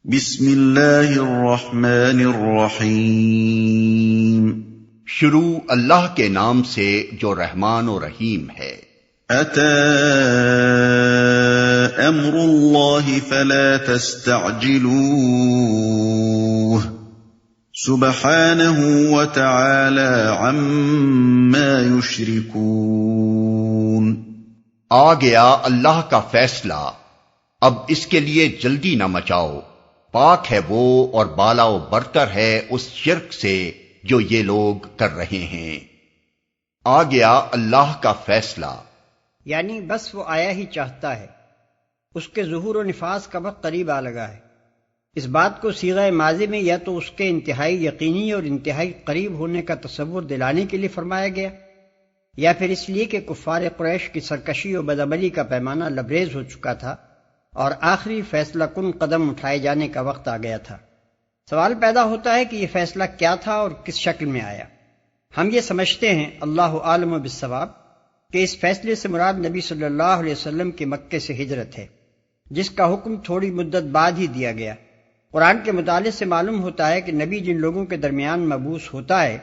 بسم اللہ الرحمن الرحیم۔ شروع اللہ کے نام سے جو رحمان و رحیم ہے۔ اتی امر اللہ فلا تستعجلوہ سبحانہ وتعالی عما یشرکون۔ آ گیا اللہ کا فیصلہ، اب اس کے لیے جلدی نہ مچاؤ، پاک ہے وہ اور بالا و برتر ہے اس شرک سے جو یہ لوگ کر رہے ہیں۔ آ گیا اللہ کا فیصلہ، یعنی بس وہ آیا ہی چاہتا ہے، اس کے ظہور و نفاذ کا وقت قریب آ لگا ہے۔ اس بات کو صیغہ ماضی میں یا تو اس کے انتہائی یقینی اور انتہائی قریب ہونے کا تصور دلانے کے لیے فرمایا گیا، یا پھر اس لیے کہ کفار قریش کی سرکشی و بدعملی کا پیمانہ لبریز ہو چکا تھا اور آخری فیصلہ کن قدم اٹھائے جانے کا وقت آ گیا تھا۔ سوال پیدا ہوتا ہے کہ یہ فیصلہ کیا تھا اور کس شکل میں آیا؟ ہم یہ سمجھتے ہیں، اللہ عالم بالصواب، کہ اس فیصلے سے مراد نبی صلی اللہ علیہ وسلم کی مکے سے ہجرت ہے، جس کا حکم تھوڑی مدت بعد ہی دیا گیا۔ قرآن کے مطالعے سے معلوم ہوتا ہے کہ نبی جن لوگوں کے درمیان مبعوث ہوتا ہے،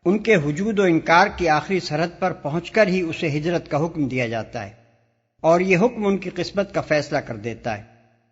ان کے وجود و انکار کی آخری سرحد پر پہنچ کر ہی اسے ہجرت کا حکم دیا جاتا ہے، اور یہ حکم ان کی قسمت کا فیصلہ کر دیتا ہے۔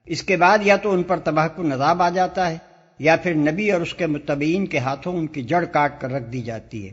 اس کے بعد یا تو ان پر تباہ کن عذاب آ جاتا ہے، یا پھر نبی اور اس کے متبعین کے ہاتھوں ان کی جڑ کاٹ کر رکھ دی جاتی ہے۔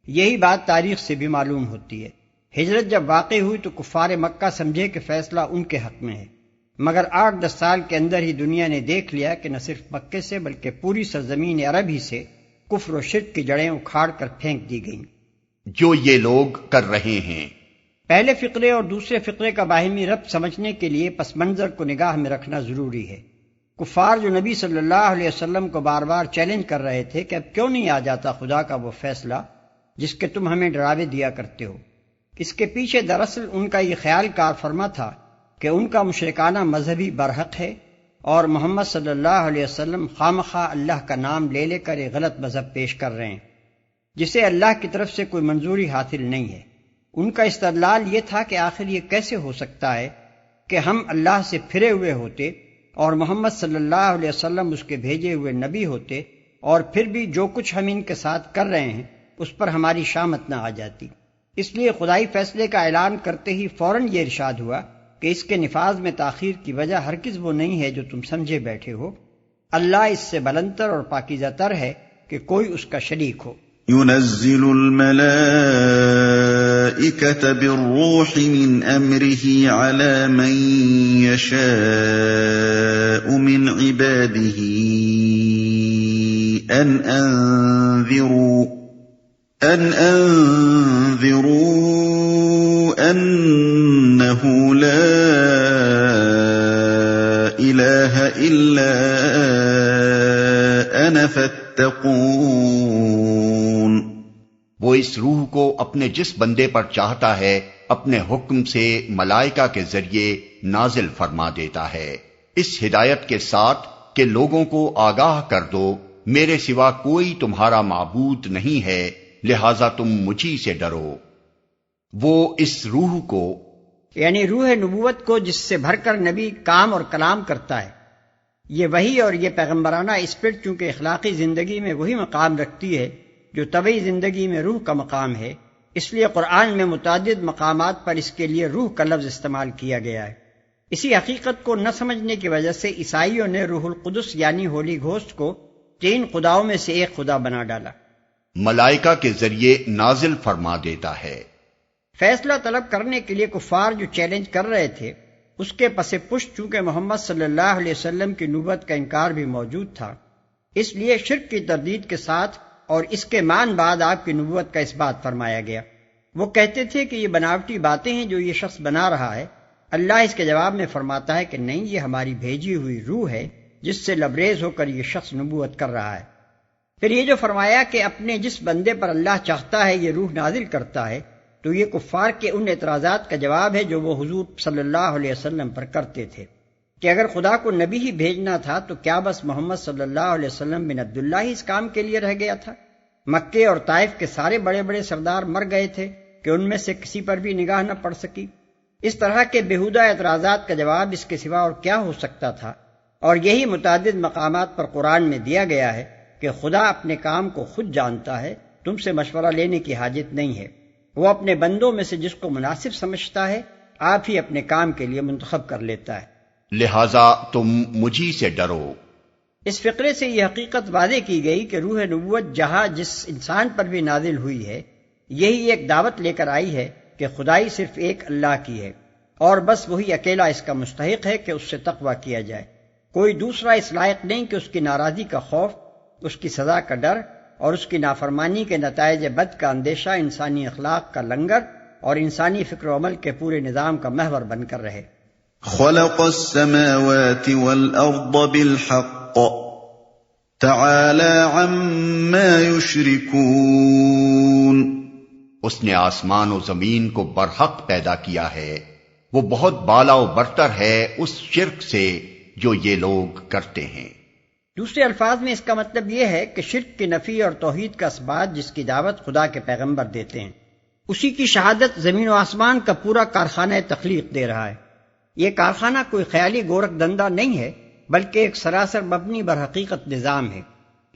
یہی بات تاریخ سے بھی معلوم ہوتی ہے۔ ہجرت جب واقع ہوئی تو کفار مکہ سمجھے کہ فیصلہ ان کے حق میں ہے، مگر 8-10 سال کے اندر ہی دنیا نے دیکھ لیا کہ نہ صرف مکے سے بلکہ پوری سرزمین عرب ہی سے کفر و شرک کی جڑیں اکھاڑ کر پھینک دی گئیں، جو یہ لوگ کر رہے ہیں۔ پہلے فقرے اور دوسرے فقرے کا باہمی ربط سمجھنے کے لیے پس منظر کو نگاہ میں رکھنا ضروری ہے۔ کفار جو نبی صلی اللہ علیہ وسلم کو بار بار چیلنج کر رہے تھے کہ اب کیوں نہیں آ جاتا خدا کا وہ فیصلہ جس کے تم ہمیں ڈراوے دیا کرتے ہو، اس کے پیچھے دراصل ان کا یہ خیال کار فرما تھا کہ ان کا مشرکانہ مذہبی برحق ہے، اور محمد صلی اللہ علیہ وسلم خامخواہ اللہ کا نام لے لے کر ایک غلط مذہب پیش کر رہے ہیں جسے اللہ کی طرف سے کوئی منظوری حاصل نہیں ہے۔ ان کا استدلال یہ تھا کہ آخر یہ کیسے ہو سکتا ہے کہ ہم اللہ سے پھرے ہوئے ہوتے اور محمد صلی اللہ علیہ وسلم اس کے بھیجے ہوئے نبی ہوتے، اور پھر بھی جو کچھ ہم ان کے ساتھ کر رہے ہیں اس پر ہماری شامت نہ آ جاتی۔ اس لیے خدائی فیصلے کا اعلان کرتے ہی فوراً یہ ارشاد ہوا کہ اس کے نفاذ میں تاخیر کی وجہ ہرگز وہ نہیں ہے جو تم سمجھے بیٹھے ہو، اللہ اس سے بلندتر اور پاکیزہ تر ہے کہ کوئی اس کا شریک ہو۔ ينزل الملائكة بالروح من أمره على من يشاء من عباده أن أنذروا أنه لا إله إلا أنا فاتقون۔ وہ اس روح کو اپنے جس بندے پر چاہتا ہے اپنے حکم سے ملائکہ کے ذریعے نازل فرما دیتا ہے، اس ہدایت کے ساتھ کہ لوگوں کو آگاہ کر دو میرے سوا کوئی تمہارا معبود نہیں ہے، لہذا تم مجھی سے ڈرو۔ وہ اس روح کو، یعنی روح نبوت کو، جس سے بھر کر نبی کام اور کلام کرتا ہے، یہ وحی اور یہ پیغمبرانہ اسپرٹ چونکہ اخلاقی زندگی میں وہی مقام رکھتی ہے جو طبعی زندگی میں روح کا مقام ہے، اس لیے قرآن میں متعدد مقامات پر اس کے لیے روح کا لفظ استعمال کیا گیا ہے۔ اسی حقیقت کو نہ سمجھنے کی وجہ سے عیسائیوں نے روح القدس یعنی ہولی گھوسٹ کو 3 خداؤں میں سے ایک خدا بنا ڈالا۔ ملائکہ کے ذریعے نازل فرما دیتا ہے۔ فیصلہ طلب کرنے کے لیے کفار جو چیلنج کر رہے تھے، اس کے پس پشت چونکہ محمد صلی اللہ علیہ وسلم کی نبوت کا انکار بھی موجود تھا، اس لیے شرک کی تردید کے ساتھ اور اس کے مان بعد آپ کی نبوت کا اس بات فرمایا گیا۔ وہ کہتے تھے کہ یہ بناوٹی باتیں ہیں جو یہ شخص بنا رہا ہے۔ اللہ اس کے جواب میں فرماتا ہے کہ نہیں، یہ ہماری بھیجی ہوئی روح ہے جس سے لبریز ہو کر یہ شخص نبوت کر رہا ہے۔ پھر یہ جو فرمایا کہ اپنے جس بندے پر اللہ چاہتا ہے یہ روح نازل کرتا ہے، تو یہ کفار کے ان اعتراضات کا جواب ہے جو وہ حضور صلی اللہ علیہ وسلم پر کرتے تھے کہ اگر خدا کو نبی ہی بھیجنا تھا تو کیا بس محمد صلی اللہ علیہ وسلم بن عبداللہ ہی اس کام کے لیے رہ گیا تھا؟ مکے اور طائف کے سارے بڑے بڑے سردار مر گئے تھے کہ ان میں سے کسی پر بھی نگاہ نہ پڑ سکی۔ اس طرح کے بیہودہ اعتراضات کا جواب اس کے سوا اور کیا ہو سکتا تھا اور یہی متعدد مقامات پر قرآن میں دیا گیا ہے کہ خدا اپنے کام کو خود جانتا ہے، تم سے مشورہ لینے کی حاجت نہیں ہے۔ وہ اپنے بندوں میں سے جس کو مناسب سمجھتا ہے آپ ہی اپنے کام کے لیے منتخب کر لیتا ہے، لہذا تم مجھی سے ڈرو۔ اس فقرے سے یہ حقیقت واضح کی گئی کہ روح نبوت جہاں جس انسان پر بھی نازل ہوئی ہے، یہی ایک دعوت لے کر آئی ہے کہ خدائی صرف ایک اللہ کی ہے، اور بس وہی اکیلا اس کا مستحق ہے کہ اس سے تقویٰ کیا جائے۔ کوئی دوسرا اس لائق نہیں کہ اس کی ناراضی کا خوف، اس کی سزا کا ڈر اور اس کی نافرمانی کے نتائج بد کا اندیشہ انسانی اخلاق کا لنگر اور انسانی فکر و عمل کے پورے نظام کا محور بن کر رہے۔ خلق السماوات والأرض بالحق تعالى عما يشركون۔ اس نے آسمان و زمین کو برحق پیدا کیا ہے، وہ بہت بالا و برتر ہے اس شرک سے جو یہ لوگ کرتے ہیں۔ دوسرے الفاظ میں اس کا مطلب یہ ہے کہ شرک کی نفی اور توحید کا اثبات جس کی دعوت خدا کے پیغمبر دیتے ہیں، اسی کی شہادت زمین و آسمان کا پورا کارخانہ تخلیق دے رہا ہے۔ یہ کارخانہ کوئی خیالی گورکھ دندہ نہیں ہے، بلکہ ایک سراسر مبنی بر حقیقت نظام ہے۔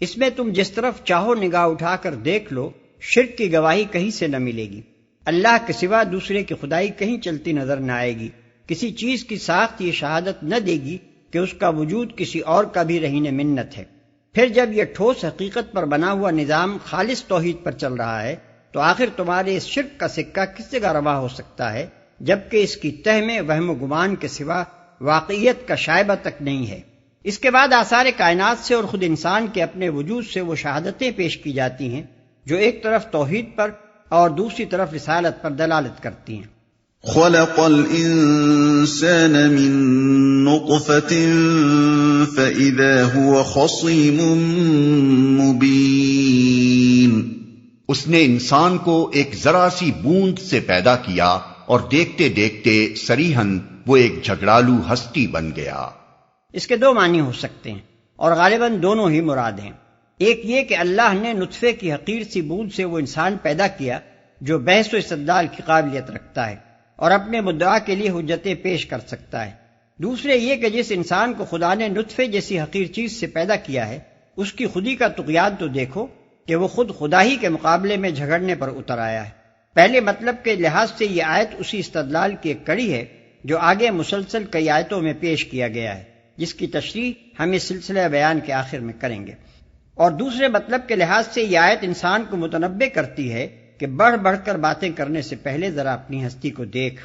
اس میں تم جس طرف چاہو نگاہ اٹھا کر دیکھ لو، شرک کی گواہی کہیں سے نہ ملے گی۔ اللہ کے سوا دوسرے کی خدائی کہیں چلتی نظر نہ آئے گی۔ کسی چیز کی ساخت یہ شہادت نہ دے گی کہ اس کا وجود کسی اور کا بھی رہین منت ہے۔ پھر جب یہ ٹھوس حقیقت پر بنا ہوا نظام خالص توحید پر چل رہا ہے تو آخر تمہارے اس شرک کا سکہ کس جگہ روا ہو سکتا ہے، جبکہ اس کی تہ میں وہم و گمان کے سوا واقعیت کا شائبہ تک نہیں ہے۔ اس کے بعد آثار کائنات سے اور خود انسان کے اپنے وجود سے وہ شہادتیں پیش کی جاتی ہیں جو ایک طرف توحید پر اور دوسری طرف رسالت پر دلالت کرتی ہیں۔ خلق الانسان من نطفة فإذا هو خصيم مبين۔ اس نے انسان کو ایک ذرا سی بوند سے پیدا کیا اور دیکھتے دیکھتے صریحاً وہ ایک جھگڑالو ہستی بن گیا۔ اس کے دو معنی ہو سکتے ہیں اور غالباً دونوں ہی مراد ہیں۔ ایک یہ کہ اللہ نے نطفے کی حقیر سی بوند سے وہ انسان پیدا کیا جو بحث و استدلال کی قابلیت رکھتا ہے اور اپنے مدعا کے لیے حجتیں پیش کر سکتا ہے۔ دوسرے یہ کہ جس انسان کو خدا نے نطفے جیسی حقیر چیز سے پیدا کیا ہے، اس کی خودی کا طغیان تو دیکھو کہ وہ خود خدا ہی کے مقابلے میں جھگڑنے پر اتر آیا ہے۔ پہلے مطلب کے لحاظ سے یہ آیت اسی استدلال کی ایک کڑی ہے جو آگے مسلسل کئی آیتوں میں پیش کیا گیا ہے، جس کی تشریح ہم اس سلسلہ بیان کے آخر میں کریں گے۔ اور دوسرے مطلب کے لحاظ سے یہ آیت انسان کو متنبع کرتی ہے کہ بڑھ بڑھ کر باتیں کرنے سے پہلے ذرا اپنی ہستی کو دیکھ،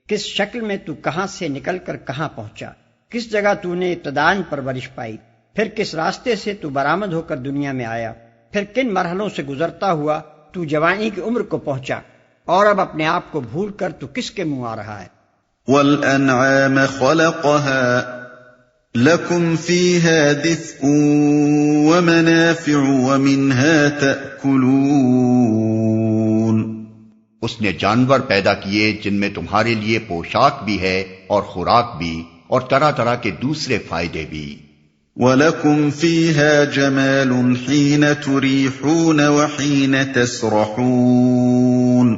کس شکل میں تو کہاں سے نکل کر کہاں پہنچا، کس جگہ تو نے ابتداءً پرورش پائی، پھر کس راستے سے تو برآمد ہو کر دنیا میں آیا، پھر کن مرحلوں سے گزرتا ہوا تو جوانی کی عمر کو پہنچا، اور اب اپنے آپ کو بھول کر تو کس کے منہ آ رہا ہے۔ وَالْأَنْعَامَ خَلَقَهَا لَكُمْ فِيهَا دِفْءٌ وَمَنَافِعُ وَمِنْهَا تَأْكُلُونَ۔ اس نے جانور پیدا کیے جن میں تمہارے لیے پوشاک بھی ہے اور خوراک بھی اور طرح طرح کے دوسرے فائدے بھی۔ وَلَكُمْ فِيهَا جَمَالٌ حِينَ تُرِيحُونَ وَحِينَ تَسْرَحُونَ۔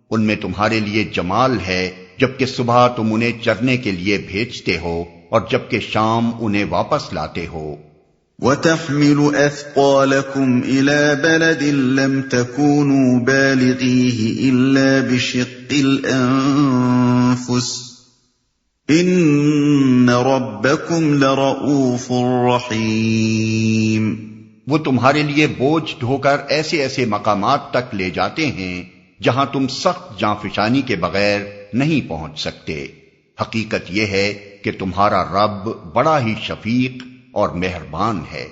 ان میں تمہارے لیے جمال ہے جبکہ صبح تم انہیں چرنے کے لیے بھیجتے ہو اور جبکہ شام انہیں واپس لاتے ہو۔ وَتَحْمِلُ أَثْقَالَكُمْ إِلَى بَلَدٍ لَمْ تَكُونُوا بَالِغِيهِ إِلَّا بِشِقِّ الْأَنفُسِ إِنَّ رَبَّكُمْ لَرَءُوفٌ رَحِيمٌ۔ وہ تمہارے لیے بوجھ ڈھو کر ایسے ایسے مقامات تک لے جاتے ہیں جہاں تم سخت جانفشانی کے بغیر نہیں پہنچ سکتے۔ حقیقت یہ ہے کہ تمہارا رب بڑا ہی شفیق اور مہربان ہے۔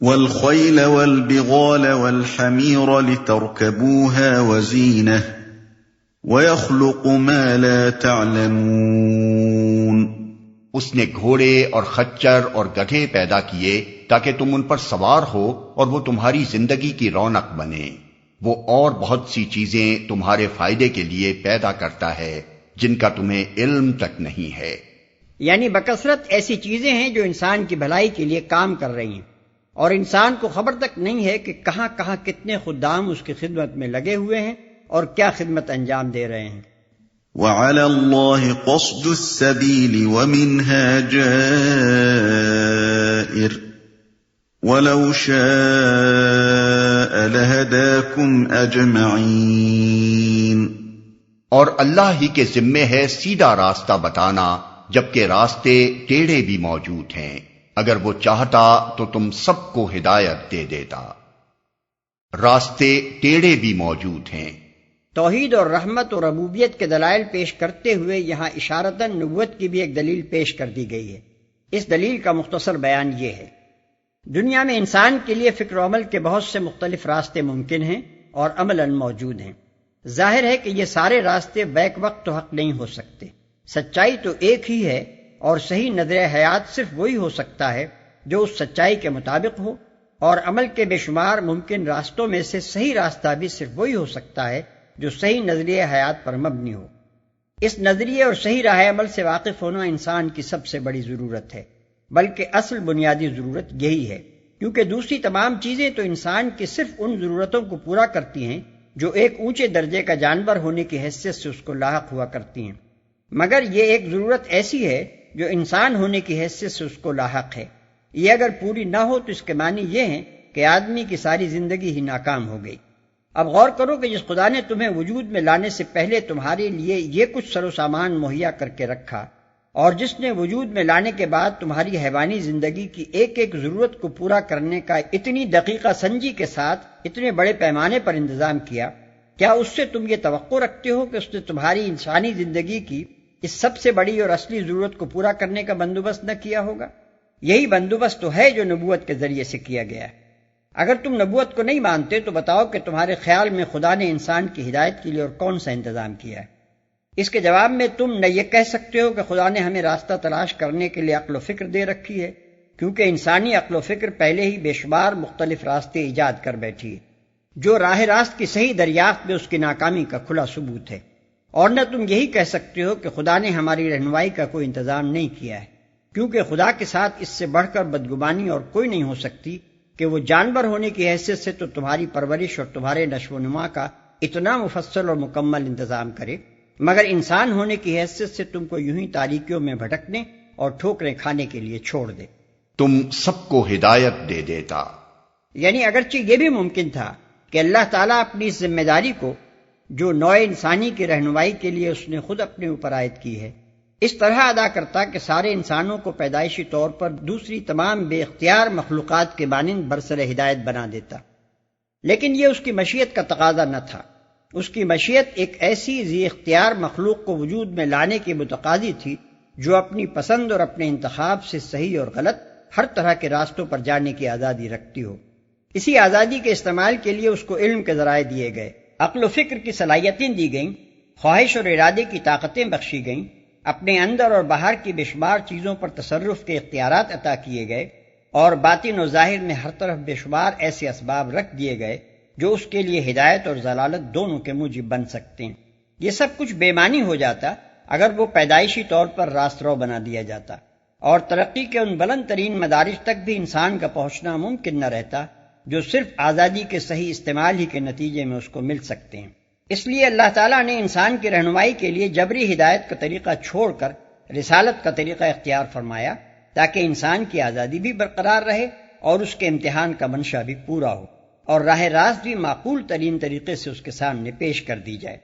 وَالْخَيْلَ وَالْبِغَالَ وَالْحَمِيرَ لِتَرْكَبُوهَا وَزِينَةً وَيَخْلُقُ مَا لَا تَعْلَمُونَ۔ اس نے گھوڑے اور خچر اور گدھے پیدا کیے تاکہ تم ان پر سوار ہو اور وہ تمہاری زندگی کی رونق بنے۔ وہ اور بہت سی چیزیں تمہارے فائدے کے لیے پیدا کرتا ہے جن کا تمہیں علم تک نہیں ہے۔ یعنی بکثرت ایسی چیزیں ہیں جو انسان کی بھلائی کے لیے کام کر رہی ہیں، اور انسان کو خبر تک نہیں ہے کہ کہاں کہاں کتنے خدام اس کی خدمت میں لگے ہوئے ہیں اور کیا خدمت انجام دے رہے ہیں۔ وعلى الله قصد السبيل ومنها جائر ولو شاء لهداكم أجمعين۔ اور اللہ ہی کے ذمے ہے سیدھا راستہ بتانا، جبکہ راستے ٹیڑھے بھی موجود ہیں، اگر وہ چاہتا تو تم سب کو ہدایت دے دیتا۔ راستے ٹیڑھے بھی موجود ہیں۔ توحید اور رحمت اور ربوبیت کے دلائل پیش کرتے ہوئے یہاں اشارتاً نبوت کی بھی ایک دلیل پیش کر دی گئی ہے۔ اس دلیل کا مختصر بیان یہ ہے، دنیا میں انسان کے لیے فکر و عمل کے بہت سے مختلف راستے ممکن ہیں اور عملاً موجود ہیں۔ ظاہر ہے کہ یہ سارے راستے بیک وقت تو حق نہیں ہو سکتے، سچائی تو ایک ہی ہے، اور صحیح نظر حیات صرف وہی ہو سکتا ہے جو اس سچائی کے مطابق ہو، اور عمل کے بے شمار ممکن راستوں میں سے صحیح راستہ بھی صرف وہی ہو سکتا ہے جو صحیح نظریہ حیات پر مبنی ہو۔ اس نظریے اور صحیح راہ عمل سے واقف ہونا انسان کی سب سے بڑی ضرورت ہے، بلکہ اصل بنیادی ضرورت یہی ہے، کیونکہ دوسری تمام چیزیں تو انسان کی صرف ان ضرورتوں کو پورا کرتی ہیں جو ایک اونچے درجے کا جانور ہونے کی حیثیت سے اس کو لاحق ہوا کرتی ہیں، مگر یہ ایک ضرورت ایسی ہے جو انسان ہونے کی حیثیت سے اس کو لاحق ہے۔ یہ اگر پوری نہ ہو تو اس کے معنی یہ ہیں کہ آدمی کی ساری زندگی ہی ناکام ہو گئی۔ اب غور کرو کہ جس خدا نے تمہیں وجود میں لانے سے پہلے تمہارے لیے یہ کچھ سر و سامان مہیا کر کے رکھا، اور جس نے وجود میں لانے کے بعد تمہاری حیوانی زندگی کی ایک ایک ضرورت کو پورا کرنے کا اتنی دقیقہ سنجی کے ساتھ اتنے بڑے پیمانے پر انتظام کیا، کیا اس سے تم یہ توقع رکھتے ہو کہ اس نے تمہاری انسانی زندگی کی اس سب سے بڑی اور اصلی ضرورت کو پورا کرنے کا بندوبست نہ کیا ہوگا؟ یہی بندوبست تو ہے جو نبوت کے ذریعے سے کیا گیا ہے۔ اگر تم نبوت کو نہیں مانتے تو بتاؤ کہ تمہارے خیال میں خدا نے انسان کی ہدایت کے لیے اور کون سا انتظام کیا ہے؟ اس کے جواب میں تم نہ یہ کہہ سکتے ہو کہ خدا نے ہمیں راستہ تلاش کرنے کے لیے عقل و فکر دے رکھی ہے، کیونکہ انسانی عقل و فکر پہلے ہی بے شمار مختلف راستے ایجاد کر بیٹھی ہے، جو راہ راست کی صحیح دریافت میں اس کی ناکامی کا کھلا ثبوت ہے۔ اور نہ تم یہی کہہ سکتے ہو کہ خدا نے ہماری رہنمائی کا کوئی انتظام نہیں کیا ہے، کیونکہ خدا کے ساتھ اس سے بڑھ کر بدگمانی اور کوئی نہیں ہو سکتی کہ وہ جانور ہونے کی حیثیت سے تو تمہاری پرورش اور تمہارے نشو و نما کا اتنا مفصل اور مکمل انتظام کرے، مگر انسان ہونے کی حیثیت سے تم کو یوں ہی تاریکیوں میں بھٹکنے اور ٹھوکریں کھانے کے لیے چھوڑ دے۔ تم سب کو ہدایت دے دیتا۔ یعنی اگرچہ یہ بھی ممکن تھا کہ اللہ تعالیٰ اپنی اس ذمہ داری کو جو نوع انسانی کی رہنمائی کے لیے اس نے خود اپنے اوپر عائد کی ہے اس طرح ادا کرتا کہ سارے انسانوں کو پیدائشی طور پر دوسری تمام بے اختیار مخلوقات کے مانند برسر ہدایت بنا دیتا، لیکن یہ اس کی مشیت کا تقاضا نہ تھا۔ اس کی مشیت ایک ایسی ذی اختیار مخلوق کو وجود میں لانے کی متقاضی تھی جو اپنی پسند اور اپنے انتخاب سے صحیح اور غلط ہر طرح کے راستوں پر جانے کی آزادی رکھتی ہو۔ اسی آزادی کے استعمال کے لیے اس کو علم کے ذرائع دیے گئے، عقل و فکر کی صلاحیتیں دی گئیں، خواہش اور ارادے کی طاقتیں بخشی گئیں، اپنے اندر اور باہر کی بے شمار چیزوں پر تصرف کے اختیارات عطا کیے گئے، اور باطن و ظاہر میں ہر طرف بے شمار ایسے اسباب رکھ دیے گئے جو اس کے لیے ہدایت اور ضلالت دونوں کے موجب بن سکتے ہیں۔ یہ سب کچھ بے معنی ہو جاتا اگر وہ پیدائشی طور پر راست رو بنا دیا جاتا، اور ترقی کے ان بلند ترین مدارج تک بھی انسان کا پہنچنا ممکن نہ رہتا جو صرف آزادی کے صحیح استعمال ہی کے نتیجے میں اس کو مل سکتے ہیں۔ اس لیے اللہ تعالیٰ نے انسان کی رہنمائی کے لیے جبری ہدایت کا طریقہ چھوڑ کر رسالت کا طریقہ اختیار فرمایا، تاکہ انسان کی آزادی بھی برقرار رہے اور اس کے امتحان کا منشا بھی پورا ہو، اور راہ راست بھی معقول ترین طریقے سے اس کے سامنے پیش کر دی جائے۔